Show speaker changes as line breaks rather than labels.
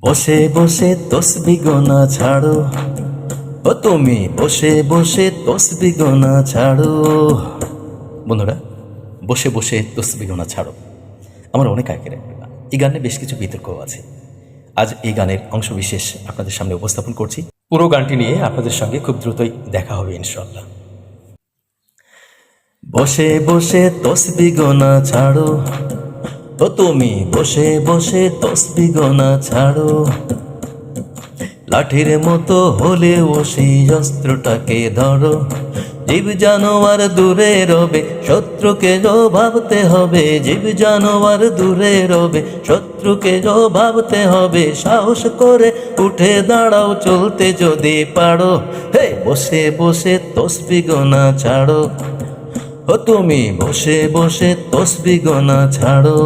বসে বসে তসবি গোনা ছাড়ো, ও তুমি বসে বসে তসবি গোনা ছাড়ো। বন্ধুরা, বসে বসে তসবি গোনা ছাড়ো আমার অনেক আগে এই গানে বেশ কিছু বিতর্কও আছে। আজ এই গানের অংশবিশেষ আপনাদের সামনে উপস্থাপন করছি। পুরো গানটি নিয়ে আপনাদের সঙ্গে খুব দ্রুতই দেখা হবে ইনশাআল্লাহ। বসে বসে তসবি গোনা ছাড়ো, ও তুমি বসে বসে তসবি গোনা ছাড়ো। লাঠির মতো হলেও সেই অস্ত্রটাকে ধরো। জীব জানোয়ার দূরে রবে, শত্রুকে ভাবতে হবে। জীব জানোয়ার দূরে রবে, শত্রুকে ভাবতে হবে। সাহস করে উঠে দাঁড়াও, চলতে যদি পারো। হে বসে বসে তসবি গোনা ছাড়ো, ও তুমি বসে বসে তসবি গোনা ছাড়ো।